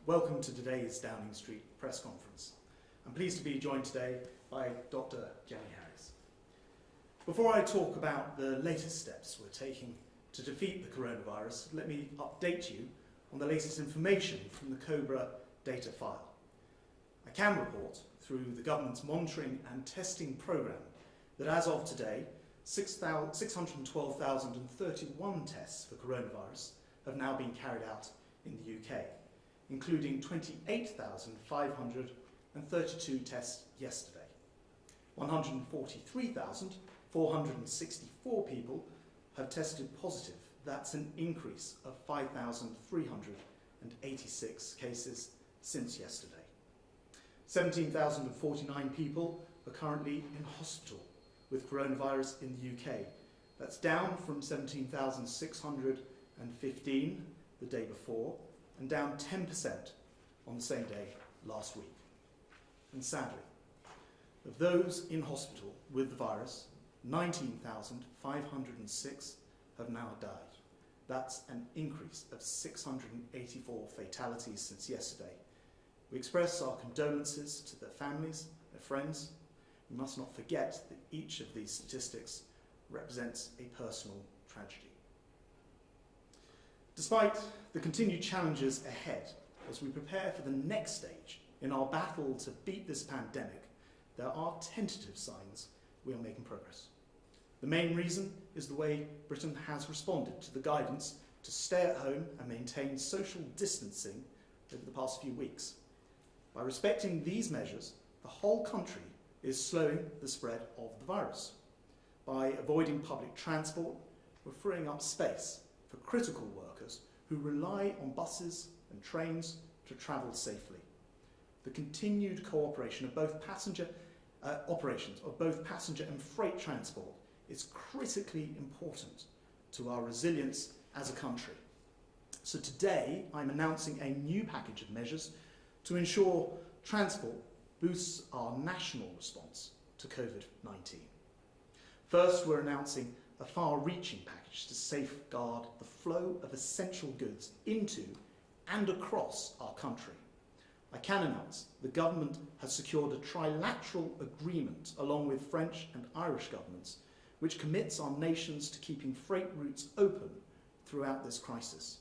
welcome to today's Downing Street press conference. I'm pleased to be joined today by Dr. Jenny Harries. Before I talk about the latest steps we're taking to defeat the coronavirus, let me update you on the latest information from the COBRA data file. I can report through the government's monitoring and testing programme that as of today, 612,031 tests for coronavirus have now been carried out in the UK, including 28,532 tests yesterday. 143,464 people have tested positive. That's an increase of 5,386 cases since yesterday. 17,049 people are currently in hospital with coronavirus in the UK. That's down from 17,615 the day before and down 10% on the same day last week. And sadly, of those in hospital with the virus, 19,506 have now died. That's an increase of 684 fatalities since yesterday. We express our condolences to their families, their friends. We must not forget that each of these statistics represents a personal tragedy. Despite the continued challenges ahead, as we prepare for the next stage in our battle to beat this pandemic, there are tentative signs we are making progress. The main reason is the way Britain has responded to the guidance to stay at home and maintain social distancing over the past few weeks. By respecting these measures, the whole country is slowing the spread of the virus. By avoiding public transport, we're freeing up space for critical workers who rely on buses and trains to travel safely. The continued cooperation of both passenger operations of both passenger and freight transport is critically important to our resilience as a country. So today, I'm announcing a new package of measures to ensure transport boosts our national response to COVID-19. First, we're announcing a far-reaching package to safeguard the flow of essential goods into and across our country. I can announce the government has secured a trilateral agreement along with French and Irish governments, which commits our nations to keeping freight routes open throughout this crisis,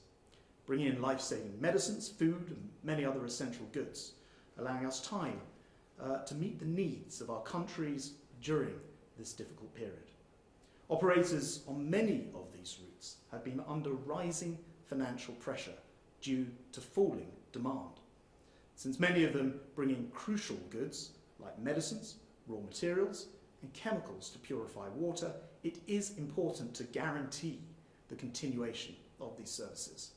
bringing in life-saving medicines, food and many other essential goods, allowing us time to meet the needs of our countries during this difficult period. Operators on many of these routes have been under rising financial pressure due to falling demand. Since many of them bring in crucial goods like medicines, raw materials and chemicals to purify water, it is important to guarantee the continuation of these services.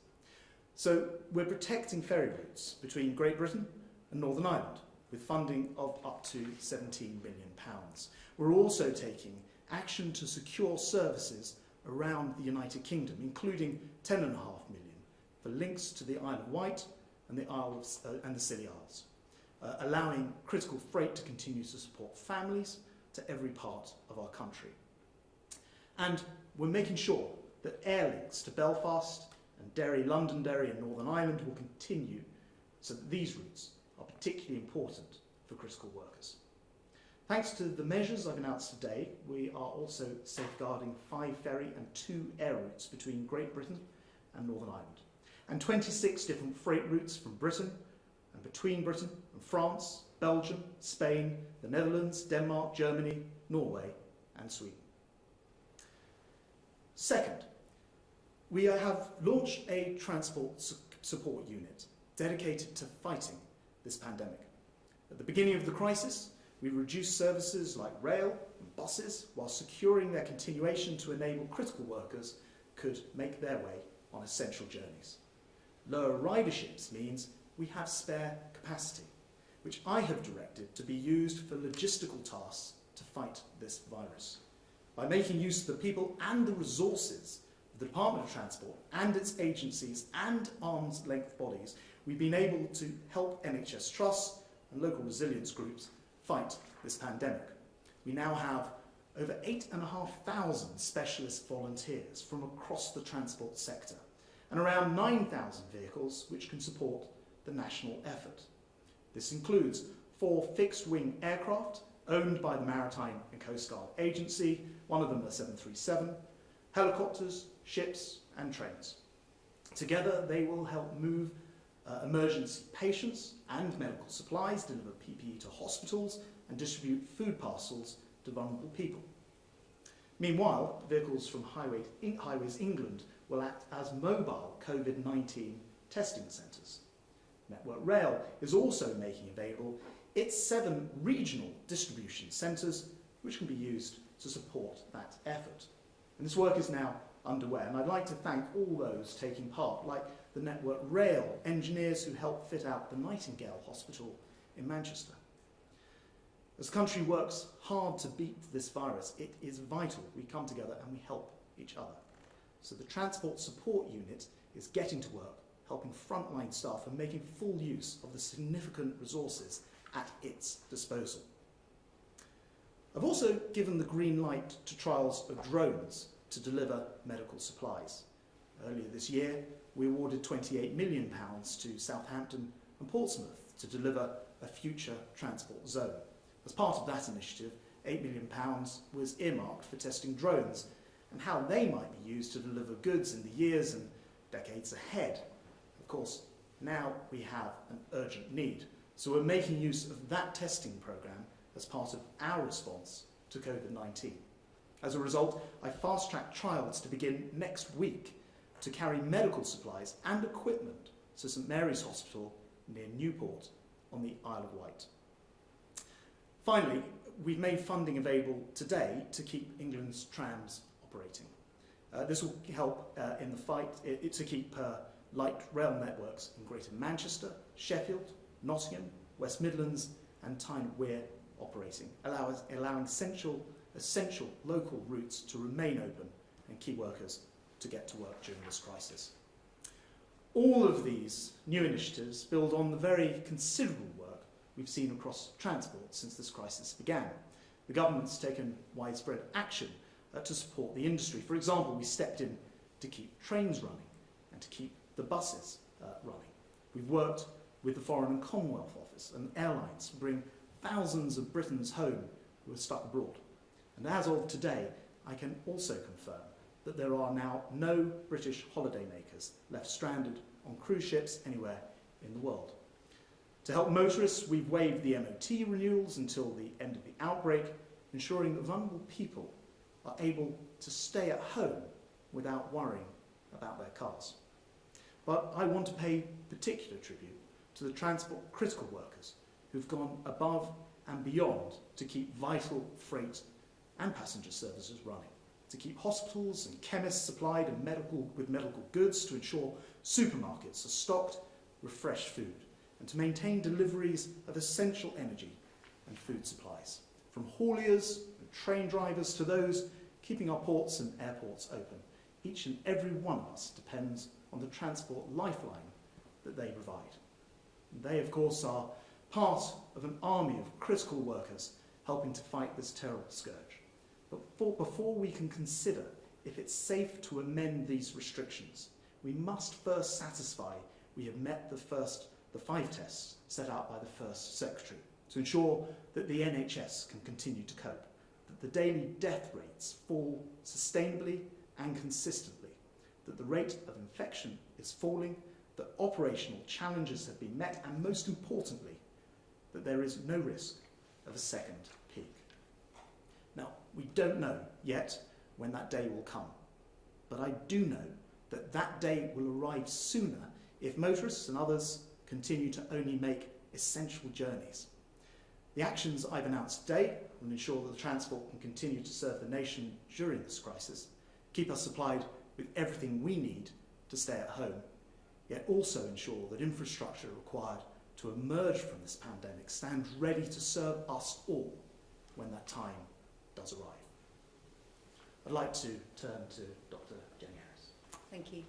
So we're protecting ferry routes between Great Britain and Northern Ireland with funding of up to £17 million. We're also taking action to secure services around the United Kingdom, including £10.5 million for links to the Isle of Wight and the Scilly Isles, allowing critical freight to continue to support families to every part of our country. And we're making sure that air links to Belfast and Derry, Londonderry and Northern Ireland will continue so that these routes are particularly important for critical workers. Thanks to the measures I've announced today, we are also safeguarding 5 ferry and 2 air routes between Great Britain and Northern Ireland, and 26 different freight routes from Britain and between Britain and France, Belgium, Spain, the Netherlands, Denmark, Germany, Norway and Sweden. Second, we have launched a transport support unit dedicated to fighting this pandemic. At the beginning of the crisis, we reduced services like rail and buses while securing their continuation to enable critical workers could make their way on essential journeys. Lower riderships means we have spare capacity, which I have directed to be used for logistical tasks to fight this virus. By making use of the people and the resources of the Department of Transport and its agencies and arm's length bodies, we've been able to help NHS trusts and local resilience groups fight this pandemic. We now have over 8,500 specialist volunteers from across the transport sector and around 9,000 vehicles which can support the national effort. This includes 4 fixed-wing aircraft owned by the Maritime and Coast Guard Agency, one of them a 737, helicopters, ships and trains. Together they will help move emergency patients and medical supplies, deliver PPE to hospitals and distribute food parcels to vulnerable people. Meanwhile, vehicles from Highways England will act as mobile COVID-19 testing centres. Network Rail is also making available its 7 regional distribution centres, which can be used to support that effort. And this work is now underway, and I'd like to thank all those taking part, like the Network Rail engineers who helped fit out the Nightingale Hospital in Manchester. As the country works hard to beat this virus, it is vital we come together and we help each other. So the Transport Support Unit is getting to work, helping frontline staff and making full use of the significant resources at its disposal. I've also given the green light to trials of drones to deliver medical supplies. Earlier this year, we awarded £28 million to Southampton and Portsmouth to deliver a future transport zone. As part of that initiative, £8 million was earmarked for testing drones and how they might be used to deliver goods in the years and decades ahead. Of course, now we have an urgent need, so we're making use of that testing programme as part of our response to COVID-19. As a result, I fast-tracked trials to begin next week to carry medical supplies and equipment to St Mary's Hospital near Newport on the Isle of Wight. Finally, we've made funding available today to keep England's trams operating. This will help in the fight to keep light rail networks in Greater Manchester, Sheffield, Nottingham, West Midlands and Tyne and Wear operating, allowing essential local routes to remain open and key workers to get to work during this crisis. All of these new initiatives build on the very considerable work we've seen across transport since this crisis began. The government's taken widespread action to support the industry. For example, we stepped in to keep trains running and to keep the buses running. We've worked with the Foreign and Commonwealth Office and airlines to bring thousands of Britons home who are stuck abroad. And as of today, I can also confirm that there are now no British holidaymakers left stranded on cruise ships anywhere in the world. To help motorists, we've waived the MOT renewals until the end of the outbreak, ensuring that vulnerable people are able to stay at home without worrying about their cars. But I want to pay particular tribute to the transport critical workers who've gone above and beyond to keep vital freight and passenger services running, to keep hospitals and chemists supplied with medical goods, to ensure supermarkets are stocked with fresh food, and to maintain deliveries of essential energy and food supplies. From hauliers and train drivers to those keeping our ports and airports open, each and every one of us depends on the transport lifeline that they provide. And they, of course, are part of an army of critical workers helping to fight this terrible scourge. But before we can consider if it's safe to amend these restrictions, we must first satisfy we have met the 5 tests set out by the first Secretary to ensure that the NHS can continue to cope, that the daily death rates fall sustainably and consistently, that the rate of infection is falling, that operational challenges have been met, and most importantly, that there is no risk of a second peak. Now, we don't know yet when that day will come, but I do know that that day will arrive sooner if motorists and others continue to only make essential journeys. The actions I've announced today will ensure that the transport can continue to serve the nation during this crisis, keep us supplied with everything we need to stay at home, yet also ensure that infrastructure required to emerge from this pandemic stands ready to serve us all when that time does arrive. I'd like to turn to Dr. Jenny Harries. Thank you.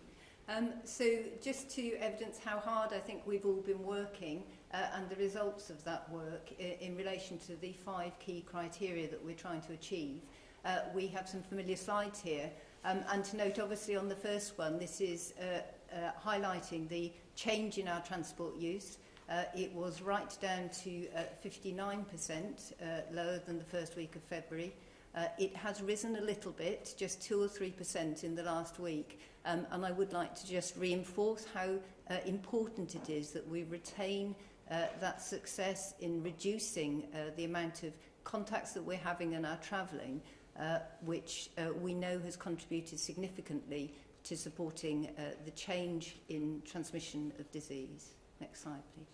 So just to evidence how hard I think we've all been working and the results of that work in relation to the 5 key criteria that we're trying to achieve, we have some familiar slides here. And to note, obviously, on the first one, this is highlighting the change in our transport use. It was right down to 59% lower than the first week of February. It has risen a little bit, just 2 or 3% in the last week, and I would like to just reinforce how important it is that we retain that success in reducing the amount of contacts that we're having in our travelling, which we know has contributed significantly to supporting the change in transmission of disease. Next slide, please.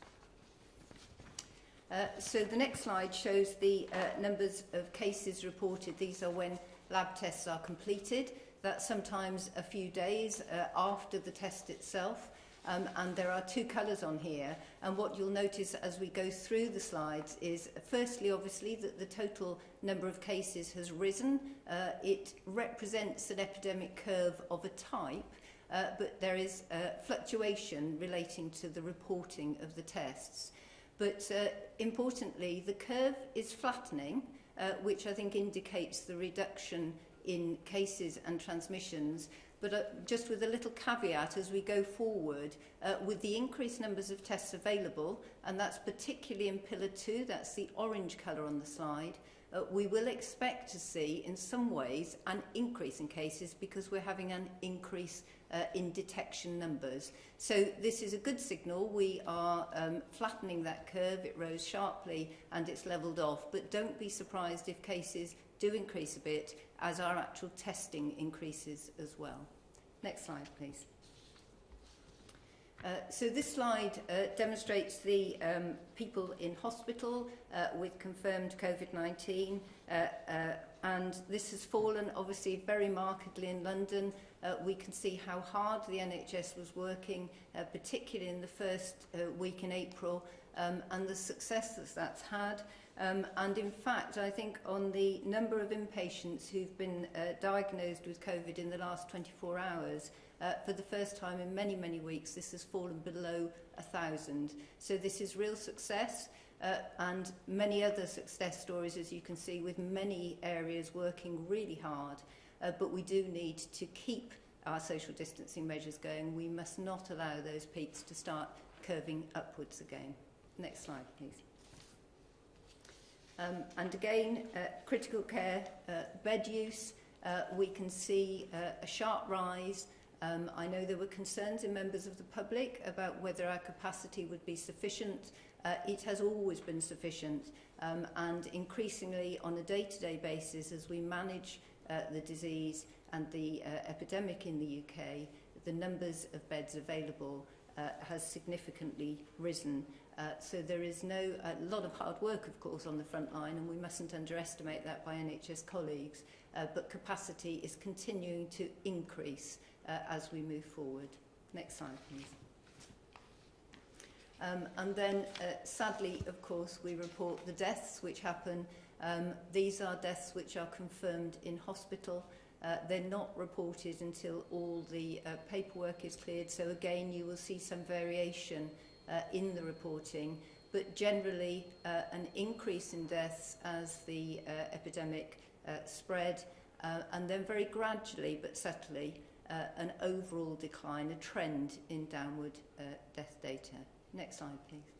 So the next slide shows the numbers of cases reported. These are when lab tests are completed. That's sometimes a few days after the test itself. And there are 2 colours on here. And what you'll notice as we go through the slides is, firstly, obviously, that the total number of cases has risen. It represents an epidemic curve of a type, but there is fluctuation relating to the reporting of the tests. But importantly, the curve is flattening, which I think indicates the reduction in cases and transmissions. But just with a little caveat as we go forward, with the increased numbers of tests available, and that's particularly in Pillar 2, that's the orange colour on the slide, we will expect to see, in some ways, an increase in cases because we're having an increase in detection numbers. So this is a good signal. We are flattening that curve. It rose sharply and it's levelled off. But don't be surprised if cases do increase a bit as our actual testing increases as well. Next slide, please. So this slide demonstrates the people in hospital with confirmed COVID-19, and this has fallen obviously very markedly in London. We can see how hard the NHS was working, particularly in the first week in April, and the success that that's had. And in fact, I think on the number of inpatients who've been diagnosed with COVID in the last 24 hours, for the first time in many, many weeks, this has fallen below 1,000. So this is real success, and many other success stories, as you can see, with many areas working really hard. But we do need to keep our social distancing measures going. We must not allow those peaks to start curving upwards again. Next slide, please. And again, critical care bed use, we can see a sharp rise. I know there were concerns in members of the public about whether our capacity would be sufficient. It has always been sufficient, and increasingly on a day-to-day basis as we manage the disease and the epidemic in the UK, the numbers of beds available has significantly risen. So there is a lot of hard work, of course, on the front line, and we mustn't underestimate that by NHS colleagues, but capacity is continuing to increase as we move forward. Next slide, please. And then, sadly, of course, we report the deaths which happen. These are deaths which are confirmed in hospital. They're not reported until all the paperwork is cleared. So again, you will see some variation in the reporting, but generally an increase in deaths as the epidemic spread, and then very gradually but subtly an overall decline, a trend in downward death data. Next slide, please.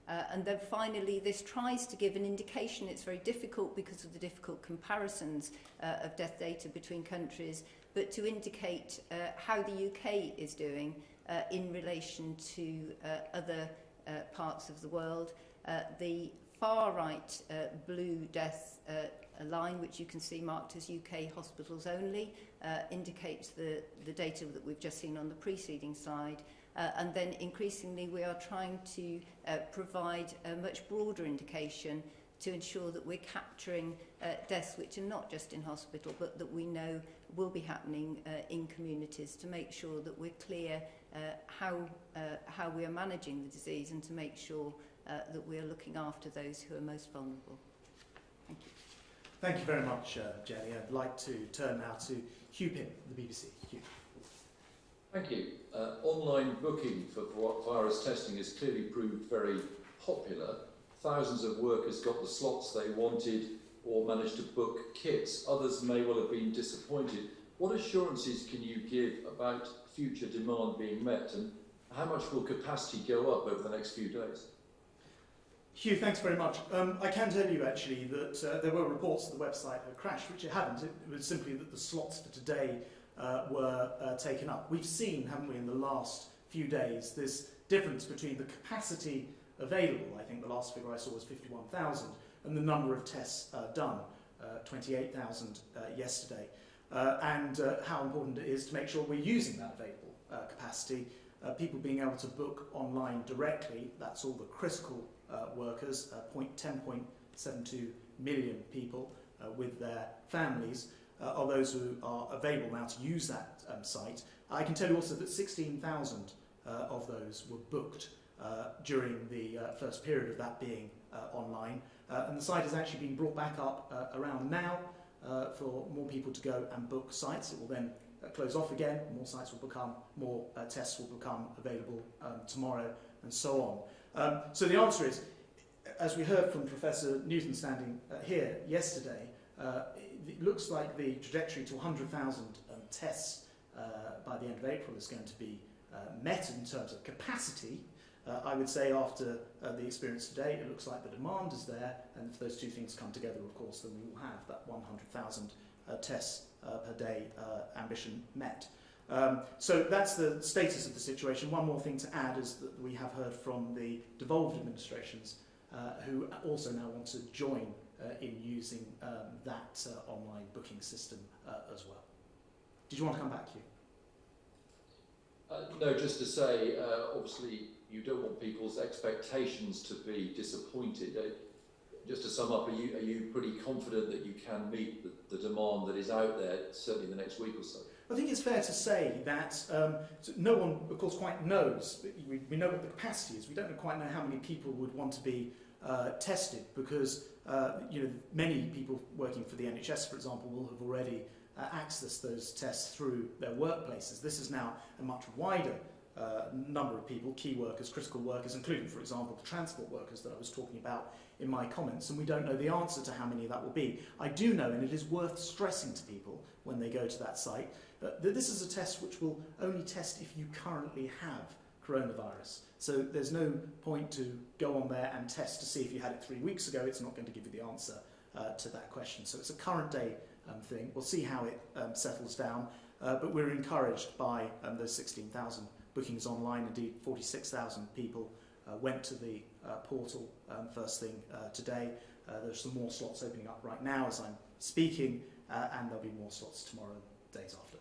And then finally, this tries to give an indication. It's very difficult because of the difficult comparisons of death data between countries, but to indicate how the UK is doing in relation to other parts of the world. The far right blue death line, which you can see marked as UK hospitals only, indicates the data that we've just seen on the preceding slide. And then increasingly we are trying to provide a much broader indication to ensure that we're capturing deaths which are not just in hospital, but that we know will be happening in communities, to make sure that we're clear how we are managing the disease, and to make sure that we are looking after those who are most vulnerable. Thank you. Thank you very much, Jenny. I'd like to turn now to Hugh Pym, the BBC. Hugh. Thank you. Online booking for virus testing has clearly proved very popular. Thousands of workers got the slots they wanted or managed to book kits. Others may well have been disappointed. What assurances can you give about future demand being met, and How much will capacity go up over the next few days? Hugh, thanks very much. I can tell you actually that there were reports that the website had crashed, which it hadn't. It was simply that the slots for today were taken up. We've seen, haven't we, in the last few days, this difference between the capacity available, I think the last figure I saw was 51,000, and the number of tests done, 28,000 yesterday, and how important it is to make sure we're using that available capacity. People being able to book online directly, that's all the critical workers, 10.72 million people with their families, are those who are available now to use that site. I can tell you also that 16,000 of those were booked during the first period of that being online, and the site has actually been brought back up around now for more people to go and book sites. It will then close off again, more tests will become available tomorrow, and so on. So the answer is, as we heard from Professor Newton standing here yesterday, it looks like the trajectory to 100,000 tests by the end of April is going to be met in terms of capacity. I would say after the experience today, it looks like the demand is there, and if those two things come together, of course, then we will have that 100,000 tests per day ambition met. So that's the status of the situation. One more thing to add is that we have heard from the devolved administrations who also now want to join in using that online booking system as well. Did you want to come back, Hugh? No, just to say, obviously, you don't want people's expectations to be disappointed. Just to sum up, are you pretty confident that you can meet the demand that is out there, certainly in the next week or so? I think it's fair to say that no one, of course, quite knows. We know what the capacity is. We don't quite know how many people would want to be tested, because many people working for the NHS, for example, will have already accessed those tests through their workplaces. This is now a much wider number of people, key workers, critical workers, including, for example, the transport workers that I was talking about in my comments, and we don't know the answer to how many that will be. I do know, and it is worth stressing to people when they go to that site, that this is a test which will only test if you currently have coronavirus. So there's no point to go on there and test to see if you had it 3 weeks ago. It's not going to give you the answer to that question. So it's a current day thing. We'll see how it settles down, but we're encouraged by those 16,000 bookings online. Indeed, 46,000 people went to the portal first thing today. There's some more slots opening up right now as I'm speaking, and there'll be more slots tomorrow and days after.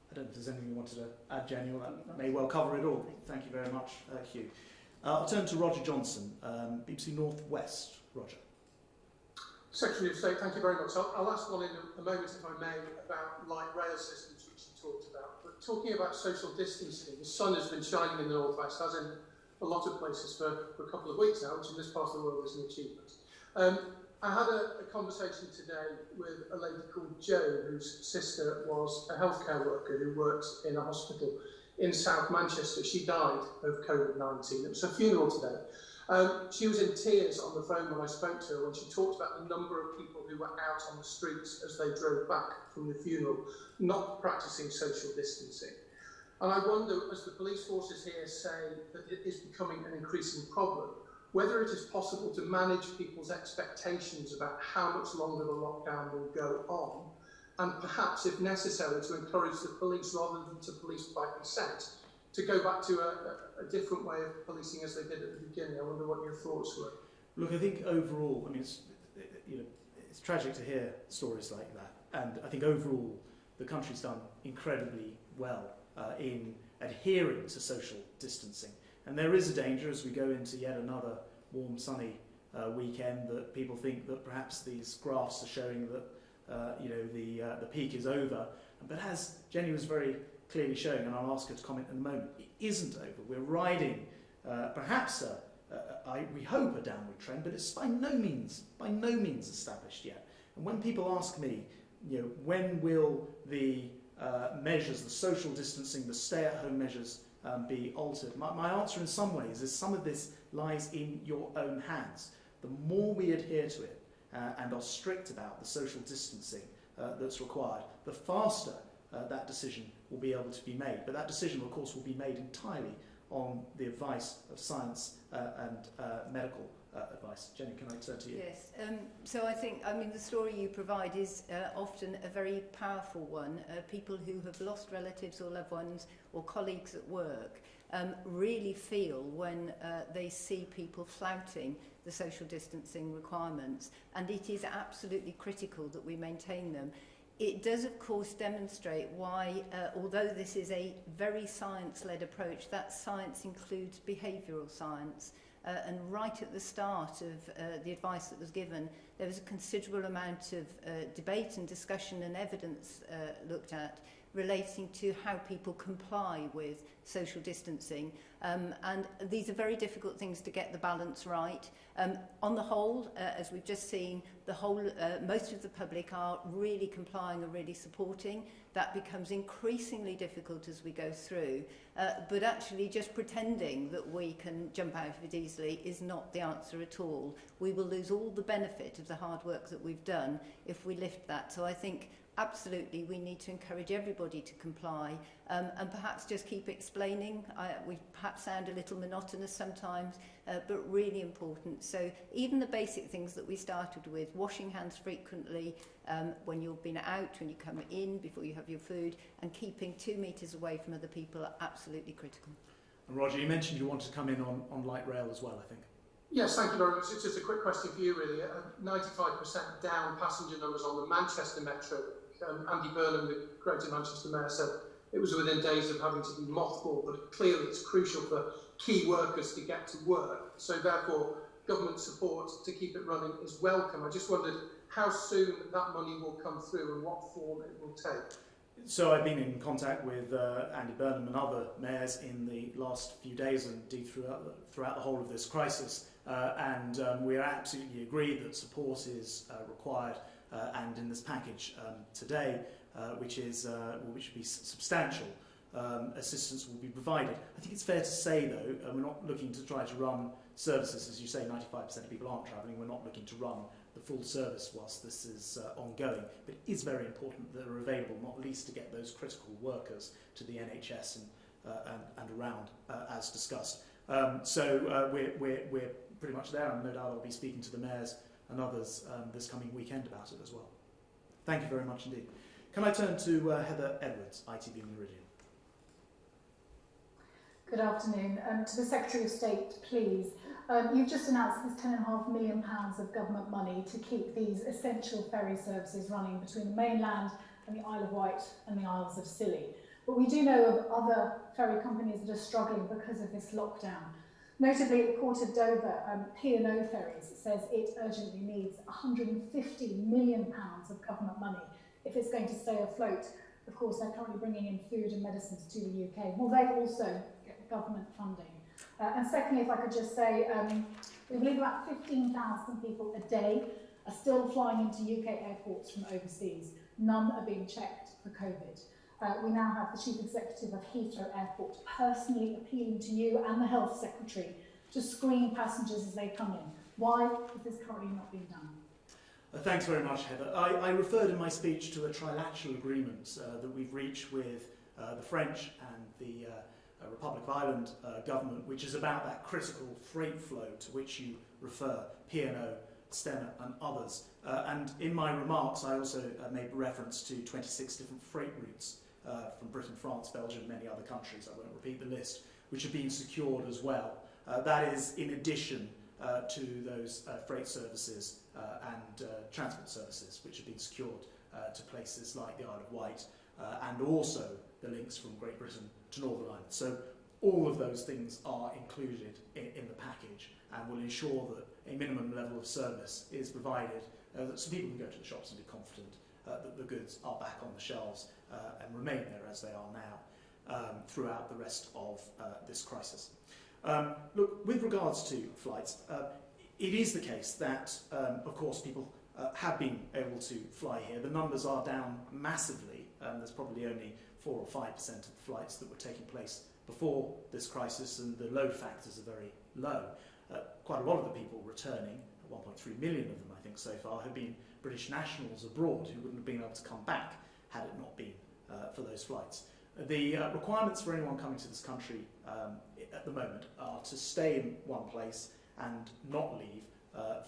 I don't know if there's anything you wanted to add, Daniel. That may well cover it all. Thank you very much, Hugh. I'll turn to Roger Johnson, BBC North West. Roger. Secretary of State, thank you very much. I'll ask one in a moment, if I may, about light rail systems, which you talked about. But talking about social distancing, the sun has been shining in the North West, as in a lot of places for a couple of weeks now, which in this part of the world is an achievement. I had a conversation today with a lady called Jo, whose sister was a healthcare worker who works in a hospital in South Manchester. She died of COVID-19. It was her funeral today. She was in tears on the phone when I spoke to her, when she talked about the number of people who were out on the streets as they drove back from the funeral, not practicing social distancing. And I wonder, as the police forces here say that it is becoming an increasing problem, whether it is possible to manage people's expectations about how much longer the lockdown will go on, and perhaps, if necessary, to encourage the police, rather than to police by consent, to go back to a different way of policing as they did at the beginning. I wonder what your thoughts were. Look, I think overall, I mean, it's tragic to hear stories like that, and I think overall the country's done incredibly well in adhering to social distancing. And there is a danger as we go into yet another warm, sunny weekend that people think that perhaps these graphs are showing that the peak is over. But as Jenny was very clearly showing, and I'll ask her to comment in a moment, it isn't over. We're riding perhaps we hope a downward trend, but it's by no means established yet. And when people ask me, when will the measures, the social distancing, the stay-at-home measures be altered, my answer in some ways is some of this lies in your own hands. The more we adhere to it and are strict about the social distancing that's required, the faster that decision will be able to be made. But that decision, of course, will be made entirely on the advice of science and medical advice. Jenny, can I turn to you? Yes. So I think, the story you provide is often a very powerful one. People who have lost relatives or loved ones or colleagues at work really feel when they see people flouting the social distancing requirements, and it is absolutely critical that we maintain them. It does, of course, demonstrate why, although this is a very science-led approach, that science includes behavioural science. And right at the start of the advice that was given, there was a considerable amount of debate and discussion and evidence looked at relating to how people comply with social distancing. And these are very difficult things to get the balance right. On the whole, as we've just seen, most of the public are really complying and really supporting. That becomes increasingly difficult as we go through. But actually just pretending that we can jump out of it easily is not the answer at all. We will lose all the benefit of the hard work that we've done if we lift that. So I think absolutely we need to encourage everybody to comply and perhaps just keep explaining. We perhaps sound a little monotonous sometimes, but really important. So even the basic things that we started with, washing hands frequently when you've been out, when you come in, before you have your food, and keeping 2 metres away from other people are absolutely critical. And Roger, you mentioned you want to come in on light rail as well, I think. Yes, thank you very much. It's just a quick question for you, really. 95% down passenger numbers on the Manchester Metro. Andy Burnham, the Greater Manchester Mayor, said it was within days of having to be mothballed, but clearly it's crucial for key workers to get to work. So therefore, government support to keep it running is welcome. I just wondered how soon that money will come through and what form it will take. So I've been in contact with Andy Burnham and other mayors in the last few days and indeed throughout the whole of this crisis. And we absolutely agree that support is required. And in this package today, which will be substantial, assistance will be provided. I think it's fair to say, though, we're not looking to try to run services. As you say, 95% of people aren't travelling. We're not looking to run the full service whilst this is ongoing. But it is very important that they're available, not least to get those critical workers to the NHS and around, as discussed. So we're pretty much there, and no doubt I'll be speaking to the mayors and others this coming weekend about it as well. Thank you very much indeed. Can I turn to Heather Edwards, ITV Meridian? Good afternoon. To the Secretary of State, please. You've just announced this £10.5 million of government money to keep these essential ferry services running between the mainland and the Isle of Wight and the Isles of Scilly. But we do know of other ferry companies that are struggling because of this lockdown. Notably, at the Port of Dover, P&O Ferries says it urgently needs £150 million of government money if it's going to stay afloat. Of course, they're currently bringing in food and medicines to the UK. Will they also get government funding? And secondly, if I could just say, we believe about 15,000 people a day are still flying into UK airports from overseas. None are being checked for COVID. We now have the Chief Executive of Heathrow Airport personally appealing to you and the Health Secretary to screen passengers as they come in. Why is this currently not being done? Thanks very much, Heather. I referred in my speech to a trilateral agreement that we've reached with the French and the Republic of Ireland government, which is about that critical freight flow to which you refer, P&O, Stena and others. And in my remarks, I also made reference to 26 different freight routes from Britain, France, Belgium, and many other countries. I won't repeat the list, which have been secured as well. That is in addition to those freight services and transport services, which have been secured to places like the Isle of Wight, and also the links from Great Britain to Northern Ireland. So all of those things are included in the package and will ensure that a minimum level of service is provided so people can go to the shops and be confident that the goods are back on the shelves and remain there as they are now throughout the rest of this crisis. Look, with regards to flights, it is the case that, of course, people have been able to fly here. The numbers are down massively. There's probably only 4 or 5% of the flights that were taking place before this crisis, and the load factors are very low. Quite a lot of the people returning, 1.3 million of them I think so far, have been British nationals abroad who wouldn't have been able to come back had it not been for those flights. The requirements for anyone coming to this country at the moment are to stay in one place and not leave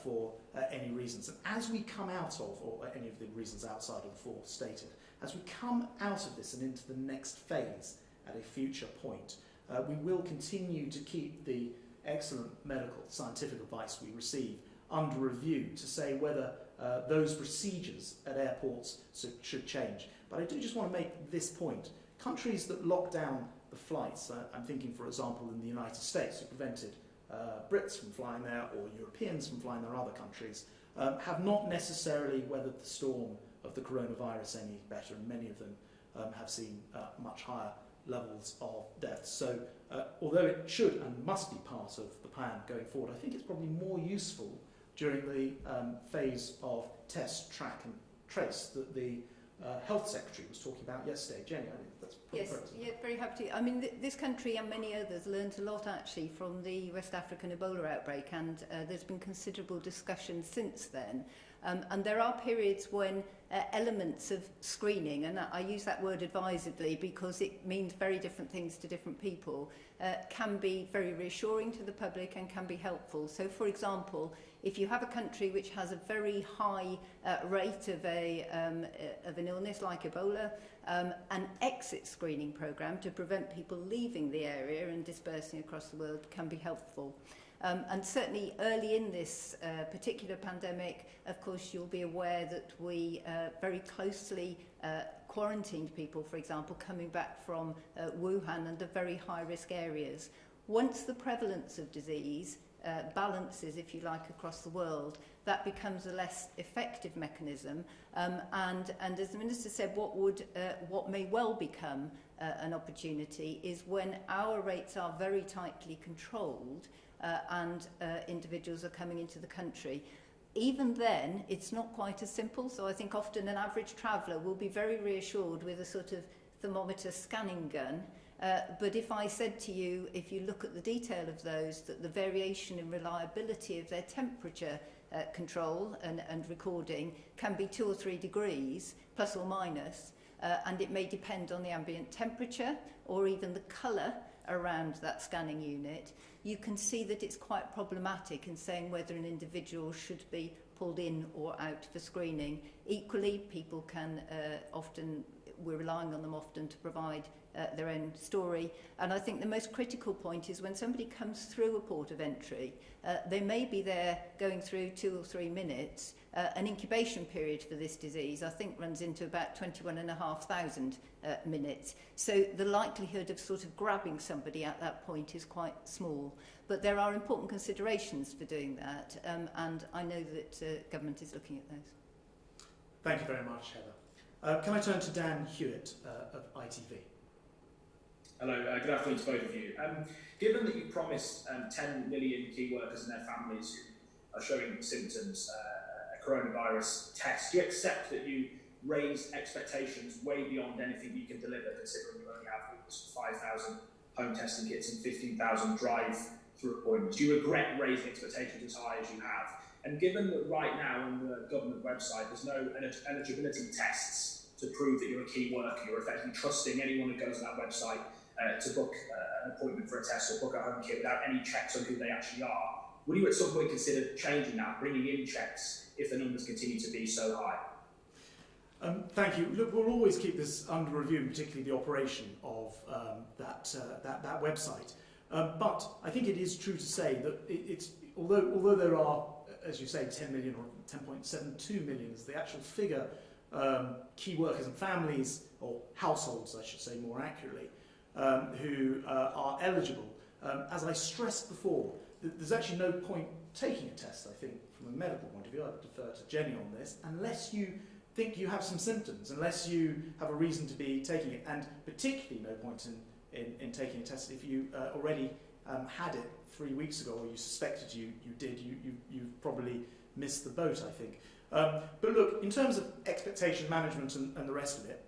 for any reasons. And as we come out of, or any of the reasons outside of the four stated, as we come out of this and into the next phase at a future point, we will continue to keep the excellent medical scientific advice we receive under review to say whether those procedures at airports should change. But I do just want to make this point. Countries that lock down the flights, I'm thinking for example in the United States, who prevented Brits from flying there or Europeans from flying there, other countries, have not necessarily weathered the storm of the coronavirus any better, and many of them have seen much higher levels of deaths. So although it should and must be part of the plan going forward, I think it's probably more useful during the phase of test, track and trace that the Health Secretary was talking about yesterday. Jenny, I think that's probably Yes, yeah, very happy to. I mean, this country and many others learned a lot actually from the West African Ebola outbreak, and there's been considerable discussion since then. And there are periods when elements of screening, and I use that word advisedly because it means very different things to different people, can be very reassuring to the public and can be helpful. So, for example, if you have a country which has a very high rate of an illness like Ebola, an exit screening programme to prevent people leaving the area and dispersing across the world can be helpful. And certainly early in this particular pandemic, of course, you'll be aware that we very closely quarantined people, for example, coming back from Wuhan and the very high-risk areas. Once the prevalence of disease balances, if you like, across the world, that becomes a less effective mechanism. And as the Minister said, what may well become an opportunity is when our rates are very tightly controlled and individuals are coming into the country. Even then, it's not quite as simple. So I think often an average traveller will be very reassured with a sort of thermometer scanning gun. But if I said to you, if you look at the detail of those, that the variation in reliability of their temperature control and recording can be 2 or 3 degrees, plus or minus, and it may depend on the ambient temperature or even the colour around that scanning unit, you can see that it's quite problematic in saying whether an individual should be pulled in or out for screening. Equally, people can we're relying on them often to provide their own story. And I think the most critical point is when somebody comes through a port of entry, they may be there going through 2 or 3 minutes. An incubation period for this disease, I think, runs into about 21,500 minutes. So the likelihood of sort of grabbing somebody at that point is quite small. But there are important considerations for doing that, and I know that government is looking at those. Thank you very much, Heather. Can I turn to Dan Hewitt of ITV? Hello, good afternoon to both of you. Given that you promised 10 million key workers and their families who are showing symptoms a coronavirus test, do you accept that you raised expectations way beyond anything you can deliver, considering you only have 5,000 home testing kits and 15,000 drive-through appointments? Do you regret raising expectations as high as you have? And given that right now on the government website there's no eligibility tests to prove that you're a key worker, you're effectively trusting anyone who goes to that website to book an appointment for a test or book a home kit without any checks on who they actually are. Will you at some point consider changing that, bringing in checks if the numbers continue to be so high? Thank you. Look, we'll always keep this under review, particularly the operation of that website. But I think it is true to say that it's although there are, as you say, 10 million or 10.72 million is the actual figure, key workers and families, or households, I should say more accurately, who are eligible. As I stressed before, there's actually no point taking a test, I think, from a medical point of view. I'd defer to Jenny on this, unless you think you have some symptoms, unless you have a reason to be taking it, and particularly no point in taking a test if you already had it 3 weeks ago, or you suspected you did. You've probably missed the boat, I think. But look, in terms of expectation management and the rest of it,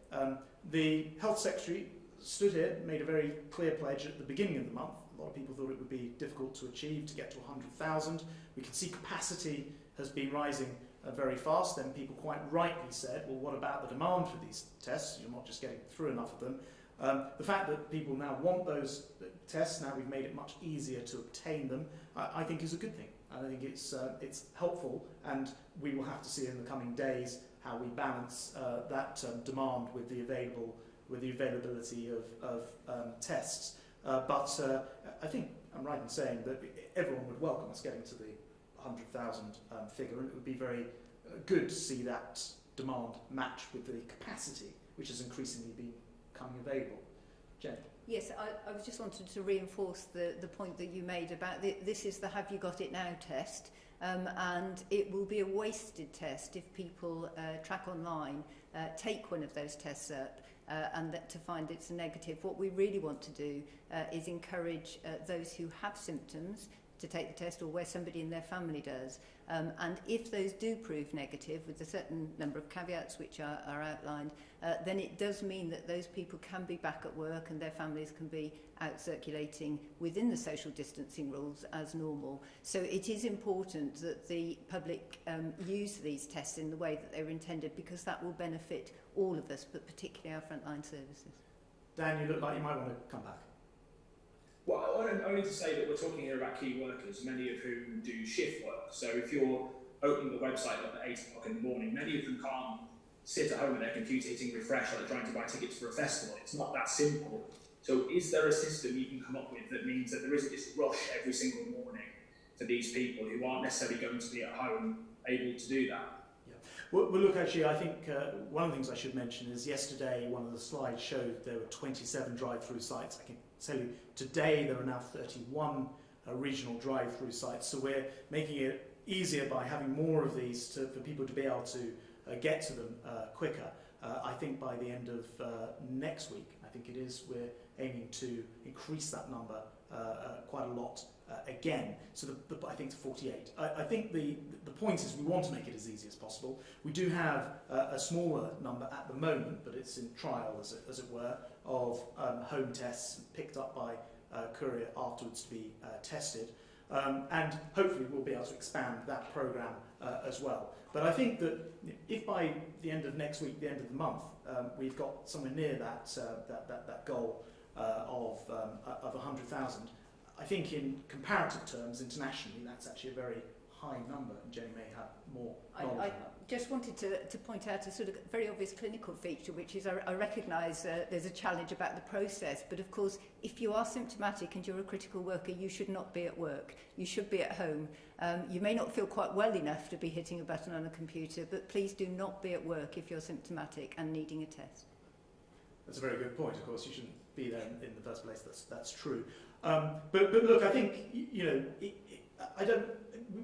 the Health Secretary stood here, made a very clear pledge at the beginning of the month. A lot of people thought it would be difficult to achieve, to get to 100,000. We can see capacity has been rising very fast. Then people quite rightly said, well, what about the demand for these tests? You're not just getting through enough of them. The fact that people now want those tests, now we've made it much easier to obtain them, I think is a good thing. I think it's helpful, and we will have to see in the coming days how we balance that demand with the availability of tests. But I think I'm right in saying that everyone would welcome us getting to the 100,000 figure, and it would be very good to see that demand match with the capacity which has increasingly been becoming available. Jenny? Yes, I was just wanted to reinforce the point that you made about this is the have you got it now test, and it will be a wasted test if people track online, take one of those tests up, and that to find it's a negative. What we really want to do is encourage those who have symptoms to take the test, or where somebody in their family does. And if those do prove negative, with a certain number of caveats which are outlined, then it does mean that those people can be back at work and their families can be out circulating within the social distancing rules as normal. So it is important that the public use these tests in the way that they were intended, because that will benefit all of us, but particularly our frontline services. Dan, you look like you might want to come back. Well, only to say that we're talking here about key workers, many of whom do shift work. So if you're opening the website up at 8 o'clock in the morning, many of them can't sit at home with their computer hitting refresh like trying to buy tickets for a festival. It's not that simple. So is there a system you can come up with that means that there isn't this rush every single morning for these people who aren't necessarily going to be at home able to do that? Well, look, actually, I think one of the things I should mention is yesterday one of the slides showed there were 27 drive-through sites. I can tell you today there are now 31 regional drive-through sites. So we're making it easier by having more of these for people to be able to get to them quicker. I think by the end of next week, I think it is, we're aiming to increase that number quite a lot again. So I think to 48. I think the point is we want to make it as easy as possible. We do have a smaller number at the moment, but it's in trial, as it were, of home tests picked up by courier afterwards to be tested. And hopefully we'll be able to expand that programme as well. But I think that if by the end of next week, the end of the month, we've got somewhere near that goal of 100,000, I think in comparative terms, internationally, that's actually a very high number, and Jenny may have more knowledge on that. I just wanted to point out a sort of very obvious clinical feature, which is I recognise there's a challenge about the process, but of course, if you are symptomatic and you're a critical worker, you should not be at work. You should be at home. You may not feel quite well enough to be hitting a button on a computer, but please do not be at work if you're symptomatic and needing a test. That's a very good point. Of course, you shouldn't be there in the first place. That's true. But look, I think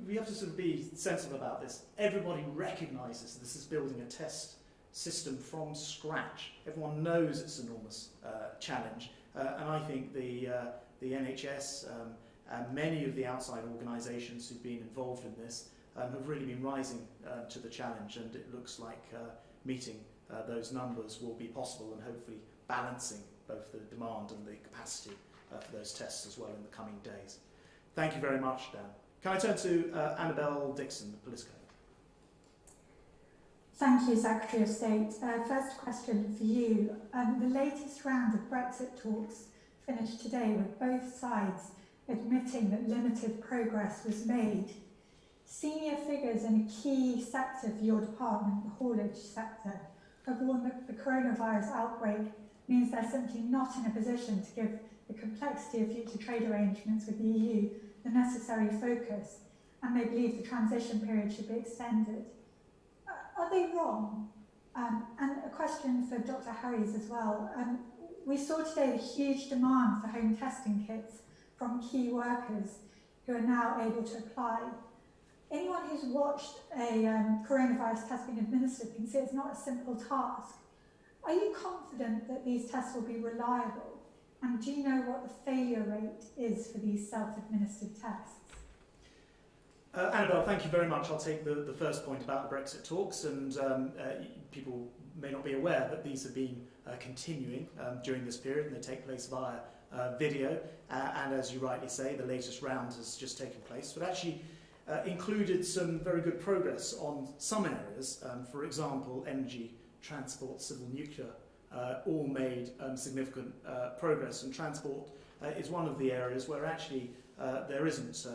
we have to sort of be sensible about this. Everybody recognises this is building a test system from scratch. Everyone knows it's an enormous challenge, and I think the NHS and many of the outside organisations who've been involved in this have really been rising to the challenge, and it looks like meeting those numbers will be possible, and hopefully balancing both the demand and the capacity for those tests as well in the coming days. Thank you very much, Dan. Can I turn to Annabelle Dixon, the Politico? Thank you, Secretary of State. First question for you. The latest round of Brexit talks finished today with both sides admitting that limited progress was made. Senior figures in a key sector for your department, the haulage sector, have warned that the coronavirus outbreak means they're simply not in a position to give the complexity of future trade arrangements with the EU the necessary focus, and they believe the transition period should be extended. Are they wrong? And a question for Dr. Harries as well. We saw today the huge demand for home testing kits from key workers who are now able to apply. Anyone who's watched a coronavirus test being administered can see it's not a simple task. Are you confident that these tests will be reliable? And do you know what the failure rate is for these self-administered tests? Annabelle, thank you very much. I'll take the first point about the Brexit talks, and people may not be aware that these have been continuing during this period, and they take place via video, and as you rightly say, the latest round has just taken place, but actually included some very good progress on some areas, for example, energy, transport, civil nuclear all made significant progress, and transport is one of the areas where actually there isn't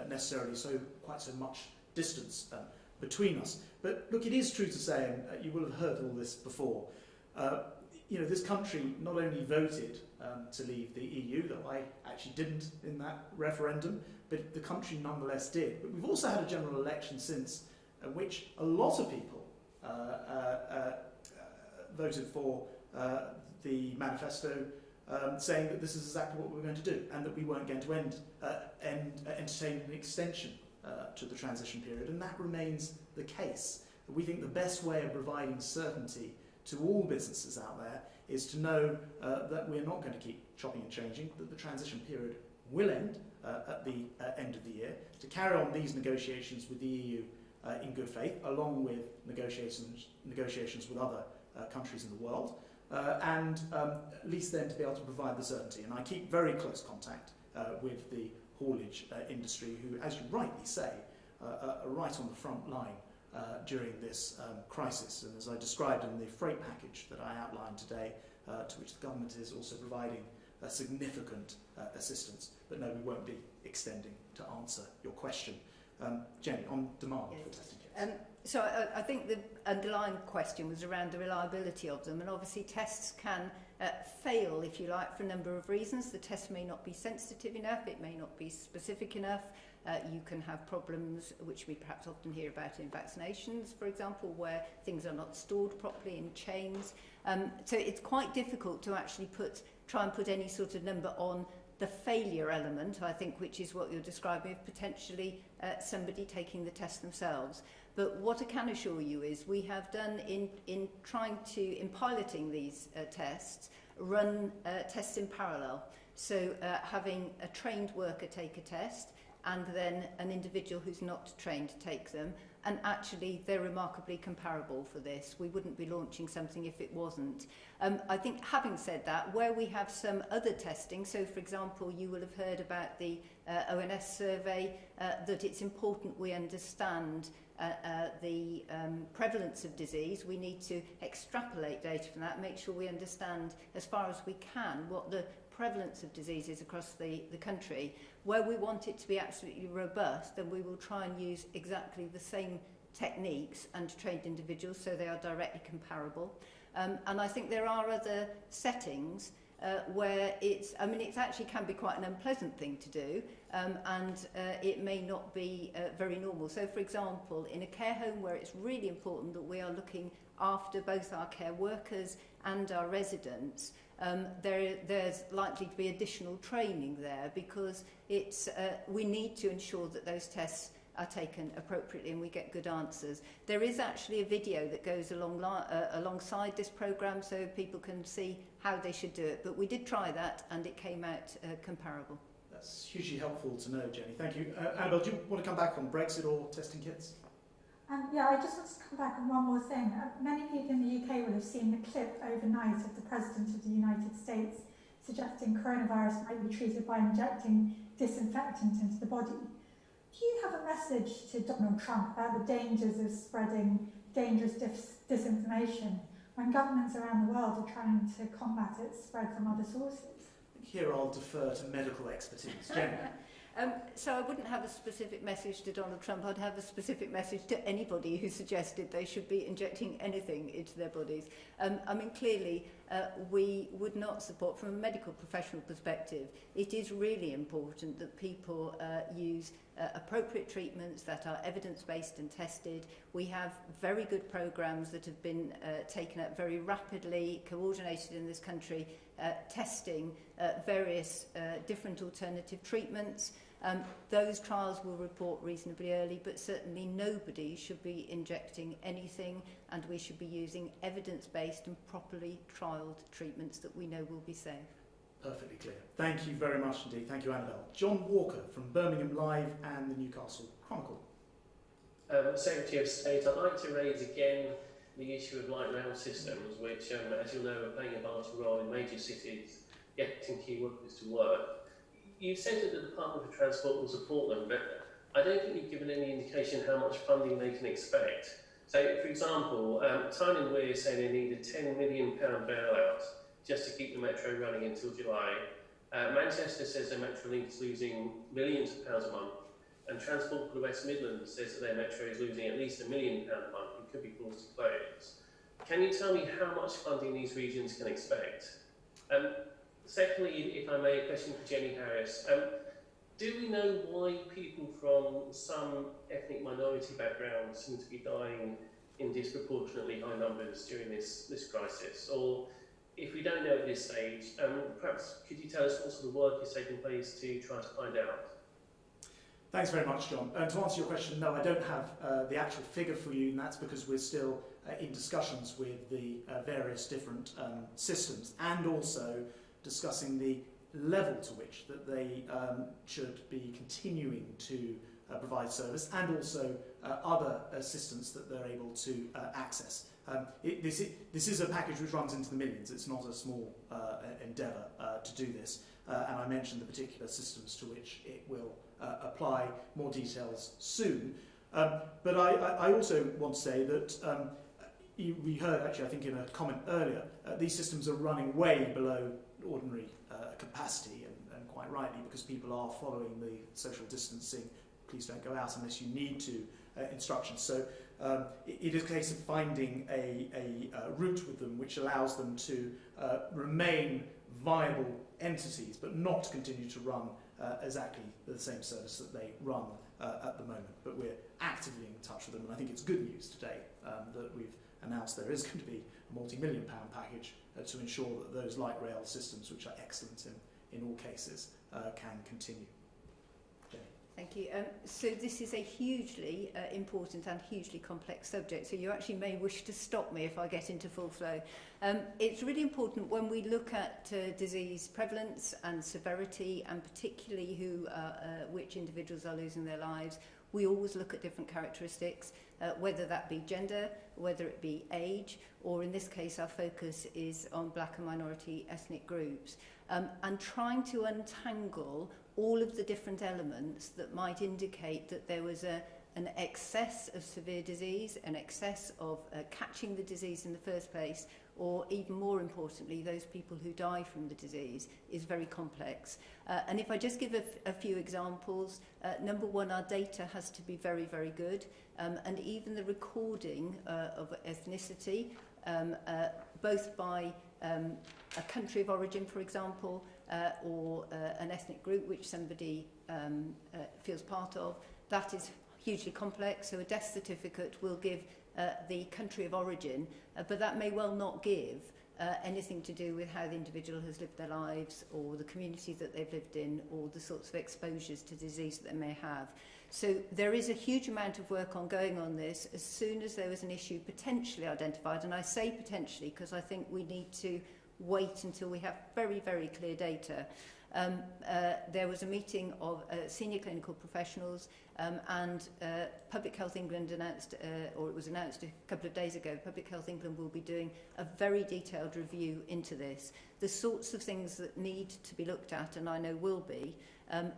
necessarily quite so much distance between us. But look, it is true to say, and you will have heard all this before, this country not only voted to leave the EU, though I actually didn't in that referendum, but the country nonetheless did. But we've also had a general election since, which a lot of people voted for the manifesto, saying that this is exactly what we were going to do, and that we weren't going to entertain an extension to the transition period, and that remains the case. We think the best way of providing certainty to all businesses out there is to know that we're not going to keep chopping and changing, that the transition period will end at the end of the year, to carry on these negotiations with the EU in good faith, along with negotiations with other countries in the world, and at least then to be able to provide the certainty. And I keep very close contact with the haulage industry, who, as you rightly say, are right on the front line during this crisis. And as I described in the freight package that I outlined today, to which the government is also providing significant assistance. But no, we won't be extending to answer your question. Jenny, on demand for testing kits. So I think the underlying question was around the reliability of them, and obviously tests can fail, if you like, for a number of reasons. The test may not be sensitive enough, it may not be specific enough. You can have problems, which we perhaps often hear about in vaccinations, for example, where things are not stored properly in chains. So it's quite difficult to actually try and put any sort of number on the failure element, I think, which is what you're describing, of potentially somebody taking the test themselves. But what I can assure you is we have done in piloting these tests, run tests in parallel. So having a trained worker take a test, and then an individual who's not trained to take them, and actually they're remarkably comparable for this. We wouldn't be launching something if it wasn't. I think, having said that, where we have some other testing, so for example you will have heard about the ONS survey, that it's important we understand the prevalence of disease. We need to extrapolate data from that, make sure we understand as far as we can what the prevalence of diseases across the country. Where we want it to be absolutely robust, then we will try and use exactly the same techniques and trained individuals so they are directly comparable. And I think there are other settings where it actually can be quite an unpleasant thing to do, and it may not be very normal. So, for example, in a care home where it's really important that we are looking after both our care workers and our residents, there's likely to be additional training there, because we need to ensure that those tests are taken appropriately and we get good answers. There is actually a video that goes alongside this programme so people can see how they should do it, but we did try that and it came out comparable. That's hugely helpful to know, Jenny. Thank you. Annabelle, do you want to come back on Brexit or testing kits? Yeah, I just want to come back on one more thing. Many people in the UK will have seen the clip overnight of the President of the United States suggesting coronavirus might be treated by injecting disinfectant into the body. Do you have a message to Donald Trump about the dangers of spreading dangerous disinformation when governments around the world are trying to combat its spread from other sources? Here I'll defer to medical expertise. Jenny. So I wouldn't have a specific message to Donald Trump. I'd have a specific message to anybody who suggested they should be injecting anything into their bodies. Clearly, we would not support, from a medical professional perspective, it is really important that people use appropriate treatments that are evidence-based and tested. We have very good programmes that have been taken up very rapidly, coordinated in this country, testing various different alternative treatments. Those trials will report reasonably early, but certainly nobody should be injecting anything, and we should be using evidence-based and properly trialled treatments that we know will be safe. Perfectly clear. Thank you very much indeed. Thank you, Annabelle. John Walker from Birmingham Live and the Newcastle Chronicle. Secretary of State, I'd like to raise again the issue of light rail systems, which, as you'll know, are playing a vital role in major cities getting key workers to work. You said that the Department for Transport will support them, but I don't think you've given any indication how much funding they can expect. So, for example, Tyne and Weir say they need a £10 million bailout just to keep the metro running until July. Manchester says their Metrolink is losing millions of pounds a month, and Transport for the West Midlands says that their metro is losing at least £1 million a month and could be forced to close. Can you tell me how much funding these regions can expect? Secondly, if I may, a question for Jenny Harris. Do we know why people from some ethnic minority backgrounds seem to be dying in disproportionately high numbers during this crisis? Or if we don't know at this stage, perhaps could you tell us what sort of work is taking place to try to find out? Thanks very much, John. To answer your question, no, I don't have the actual figure for you, and that's because we're still in discussions with the various different systems, and also discussing the level to which that they should be continuing to provide service, and also other assistance that they're able to access. This is a package which runs into the millions. It's not a small endeavour to do this, and I mentioned the particular systems to which it will apply. More details soon. But I also want to say that we heard, actually, I think in a comment earlier, these systems are running way below ordinary capacity, and quite rightly, because people are following the social distancing, please don't go out unless you need to, instructions. So it is a case of finding a route with them which allows them to remain viable entities, but not continue to run exactly the same service that they run at the moment. But we're actively in touch with them, and I think it's good news today that we've announced there is going to be a multi-million-pound package to ensure that those light rail systems, which are excellent in all cases, can continue. Jenny. Thank you. So this is a hugely important and hugely complex subject, so you actually may wish to stop me if I get into full flow. It's really important when we look at disease prevalence and severity, and particularly which individuals are losing their lives, we always look at different characteristics, whether that be gender, whether it be age, or in this case our focus is on black and minority ethnic groups, and trying to untangle all of the different elements that might indicate that there was an excess of severe disease, an excess of catching the disease in the first place, or even more importantly, those people who die from the disease, is very complex. And if I just give a few examples, number one, our data has to be very, very good, and even the recording of ethnicity, both by a country of origin, for example, or an ethnic group which somebody feels part of, that is hugely complex. So a death certificate will give the country of origin, but that may well not give anything to do with how the individual has lived their lives, or the community that they've lived in, or the sorts of exposures to disease that they may have. So there is a huge amount of work ongoing on this. As soon as there was an issue potentially identified, and I say potentially because I think we need to wait until we have very, very clear data. There was a meeting of senior clinical professionals, and Public Health England announced, or it was announced a couple of days ago, Public Health England will be doing a very detailed review into this. The sorts of things that need to be looked at, and I know will be,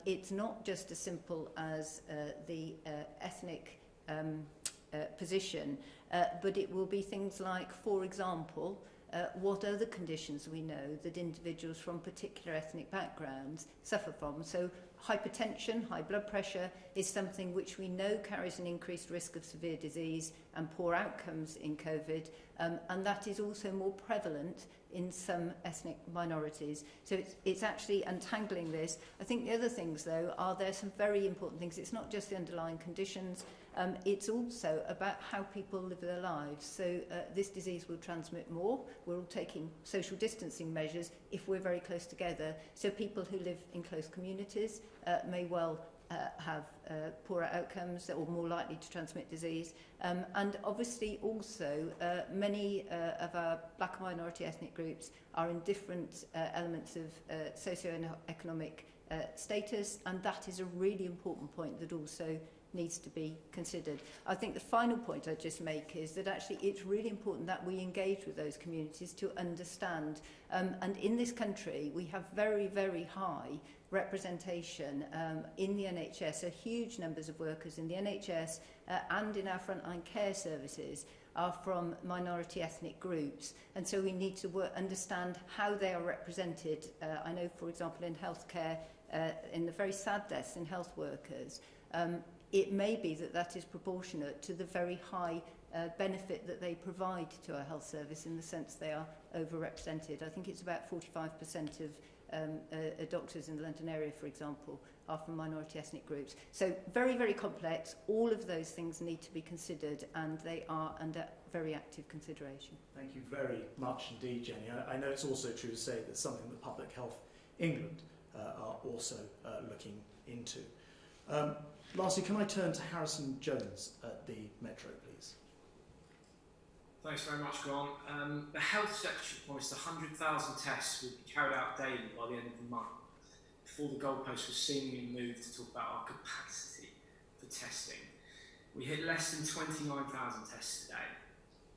it's not just as simple as the ethnic position, but it will be things like, for example, what other conditions we know that individuals from particular ethnic backgrounds suffer from. So hypertension, high blood pressure, is something which we know carries an increased risk of severe disease and poor outcomes in COVID, and that is also more prevalent in some ethnic minorities. So it's actually untangling this. I think the other things, though, are there some very important things. It's not just the underlying conditions, it's also about how people live their lives. So this disease will transmit more. We're all taking social distancing measures if we're very close together. So people who live in close communities may well have poorer outcomes, or more likely to transmit disease. And obviously also many of our black and minority ethnic groups are in different elements of socio-economic status, and that is a really important point that also needs to be considered. I think the final point I'd just make is that actually it's really important that we engage with those communities to understand. And in this country, we have very, very high representation in the NHS, so huge numbers of workers in the NHS and in our frontline care services are from minority ethnic groups, and so we need to understand how they are represented. I know, for example, in healthcare, in the very sad deaths in health workers, it may be that that is proportionate to the very high benefit that they provide to our health service, in the sense they are overrepresented. I think it's about 45% of doctors in the London area, for example, are from minority ethnic groups. So very, very complex. All of those things need to be considered, and they are under very active consideration. Thank you very much indeed, Jenny. I know it's also true to say that something that Public Health England are also looking into. Lastly, can I turn to Harrison Jones at the Metro, please? Thanks very much, Grant. The Health Secretary promised 100,000 tests would be carried out daily by the end of the month, before the goalpost was seemingly moved to talk about our capacity for testing. We hit less than 29,000 tests today.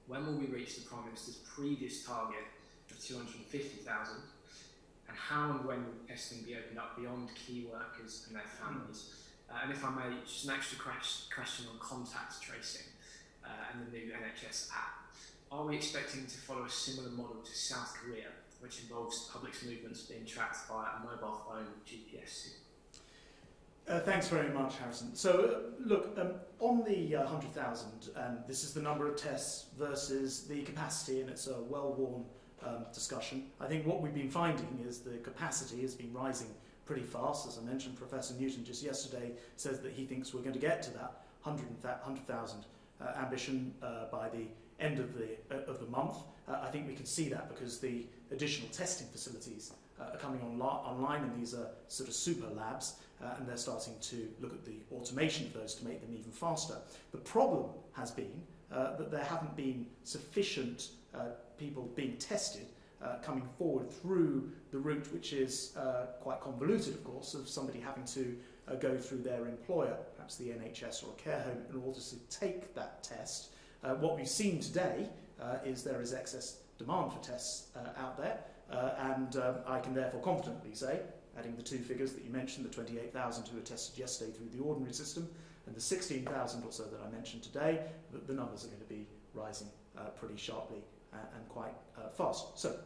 When will we reach the Prime Minister's previous target of 250,000? And how and when will testing be opened up beyond key workers and their families? And if I may, just an extra question on contact tracing and the new NHS app. Are we expecting to follow a similar model to South Korea, which involves the public's movements being tracked by a mobile phone GPS? Thanks very much, Harrison. So, look, on the 100,000, this is the number of tests versus the capacity, and it's a well-worn discussion. I think what we've been finding is the capacity has been rising pretty fast. As I mentioned, Professor Newton just yesterday says that he thinks we're going to get to that 100,000 ambition by the end of the month. I think we can see that because the additional testing facilities are coming online, and these are sort of super labs, and they're starting to look at the automation of those to make them even faster. The problem has been that there haven't been sufficient people being tested coming forward through the route, which is quite convoluted, of course, of somebody having to go through their employer, perhaps the NHS or a care home, in order to take that test. What we've seen today is there is excess demand for tests out there, and I can therefore confidently say, adding the two figures that you mentioned, the 28,000 who were tested yesterday through the ordinary system and the 16,000 or so that I mentioned today, that the numbers are going to be rising pretty sharply and quite fast. So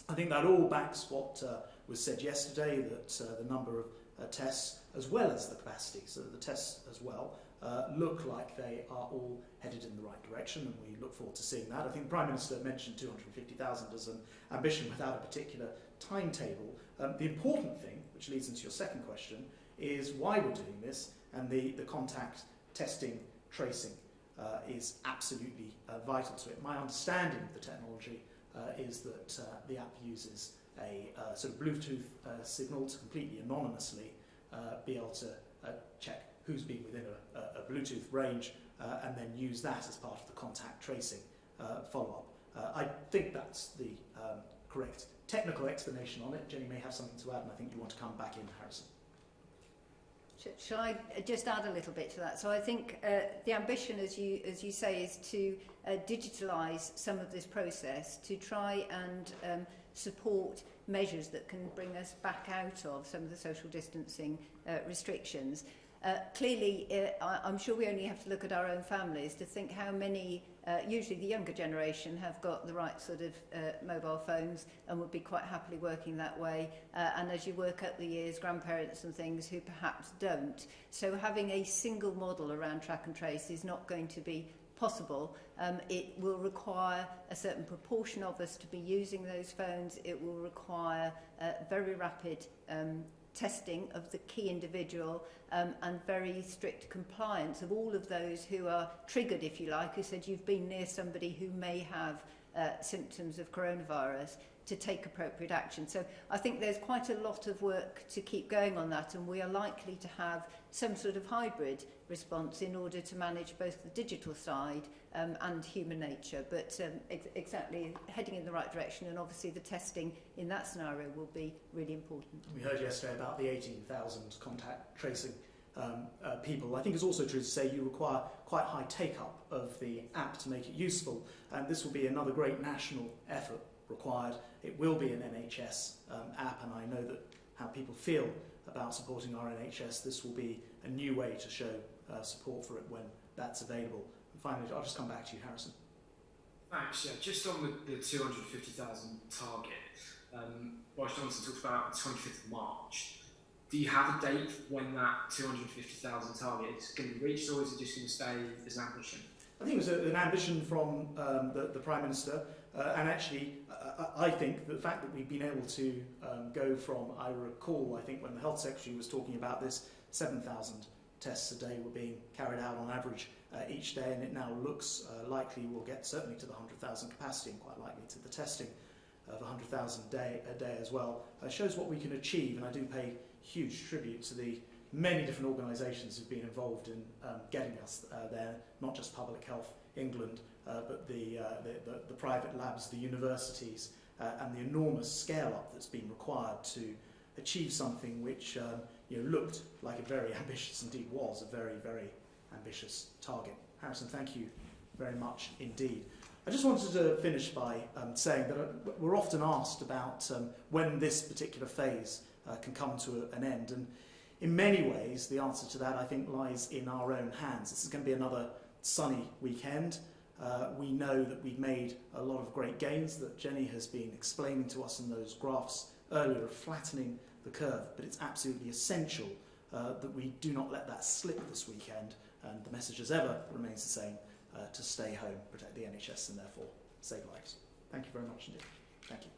I think that all backs what was said yesterday, that the number of tests as well as the capacity, so the tests as well, look like they are all headed in the right direction, and we look forward to seeing that. I think the Prime Minister mentioned 250,000 as an ambition without a particular timetable. The important thing, which leads into your second question, is why we're doing this, and the contact testing, tracing is absolutely vital to it. My understanding of the technology is that the app uses a sort of Bluetooth signal to completely anonymously be able to check who's been within a Bluetooth range and then use that as part of the contact tracing follow-up. I think that's the correct technical explanation on it. Jenny may have something to add, and I think you want to come back in, Harrison. Shall I just add a little bit to that? So I think the ambition, as you say, is to digitalise some of this process, to try and support measures that can bring us back out of some of the social distancing restrictions. Clearly, I'm sure we only have to look at our own families to think how many, usually the younger generation, have got the right sort of mobile phones and would be quite happily working that way. And as you work up the years, grandparents and things who perhaps don't. So having a single model around track and trace is not going to be possible. It will require a certain proportion of us to be using those phones. It will require very rapid testing of the key individual and very strict compliance of all of those who are triggered, if you like, who said you've been near somebody who may have symptoms of coronavirus. to take appropriate action. So I think there's quite a lot of work to keep going on that, and we are likely to have some sort of hybrid response in order to manage both the digital side and human nature. But exactly heading in the right direction, and obviously the testing in that scenario will be really important. We heard yesterday about the 18,000 contact tracing people. I think it's also true to say you require quite high take-up of the app to make it useful, and this will be another great national effort required. It will be an NHS app, and I know that how people feel about supporting our NHS. This will be a new way to show support for it when that's available. And finally, I'll just come back to you, Harrison. Thanks. Yeah, just on the 250,000 target, Boris Johnson talked about the 25th of March. Do you have a date when that 250,000 target is going to be reached, or is it just going to stay as an ambition? I think it was an ambition from the Prime Minister, and actually I think the fact that we've been able to go from, I recall, I think when the Health Secretary was talking about this, 7,000 tests a day were being carried out on average each day, and it now looks likely we'll get certainly to the 100,000 capacity, and quite likely to the testing of 100,000 a day as well. Shows what we can achieve, and I do pay huge tribute to the many different organisations who've been involved in getting us there, not just Public Health England, but the private labs, the universities, and the enormous scale-up that's been required to achieve something which looked like a very ambitious, indeed was a very, very ambitious target. Harrison, thank you very much indeed. I just wanted to finish by saying that we're often asked about when this particular phase can come to an end, and in many ways the answer to that I think lies in our own hands. This is going to be another sunny weekend. We know that we've made a lot of great gains that Jenny has been explaining to us in those graphs earlier of flattening the curve, but it's absolutely essential that we do not let that slip this weekend, and the message as ever remains the same, to stay home, protect the NHS and therefore save lives. Thank you very much indeed. Thank you.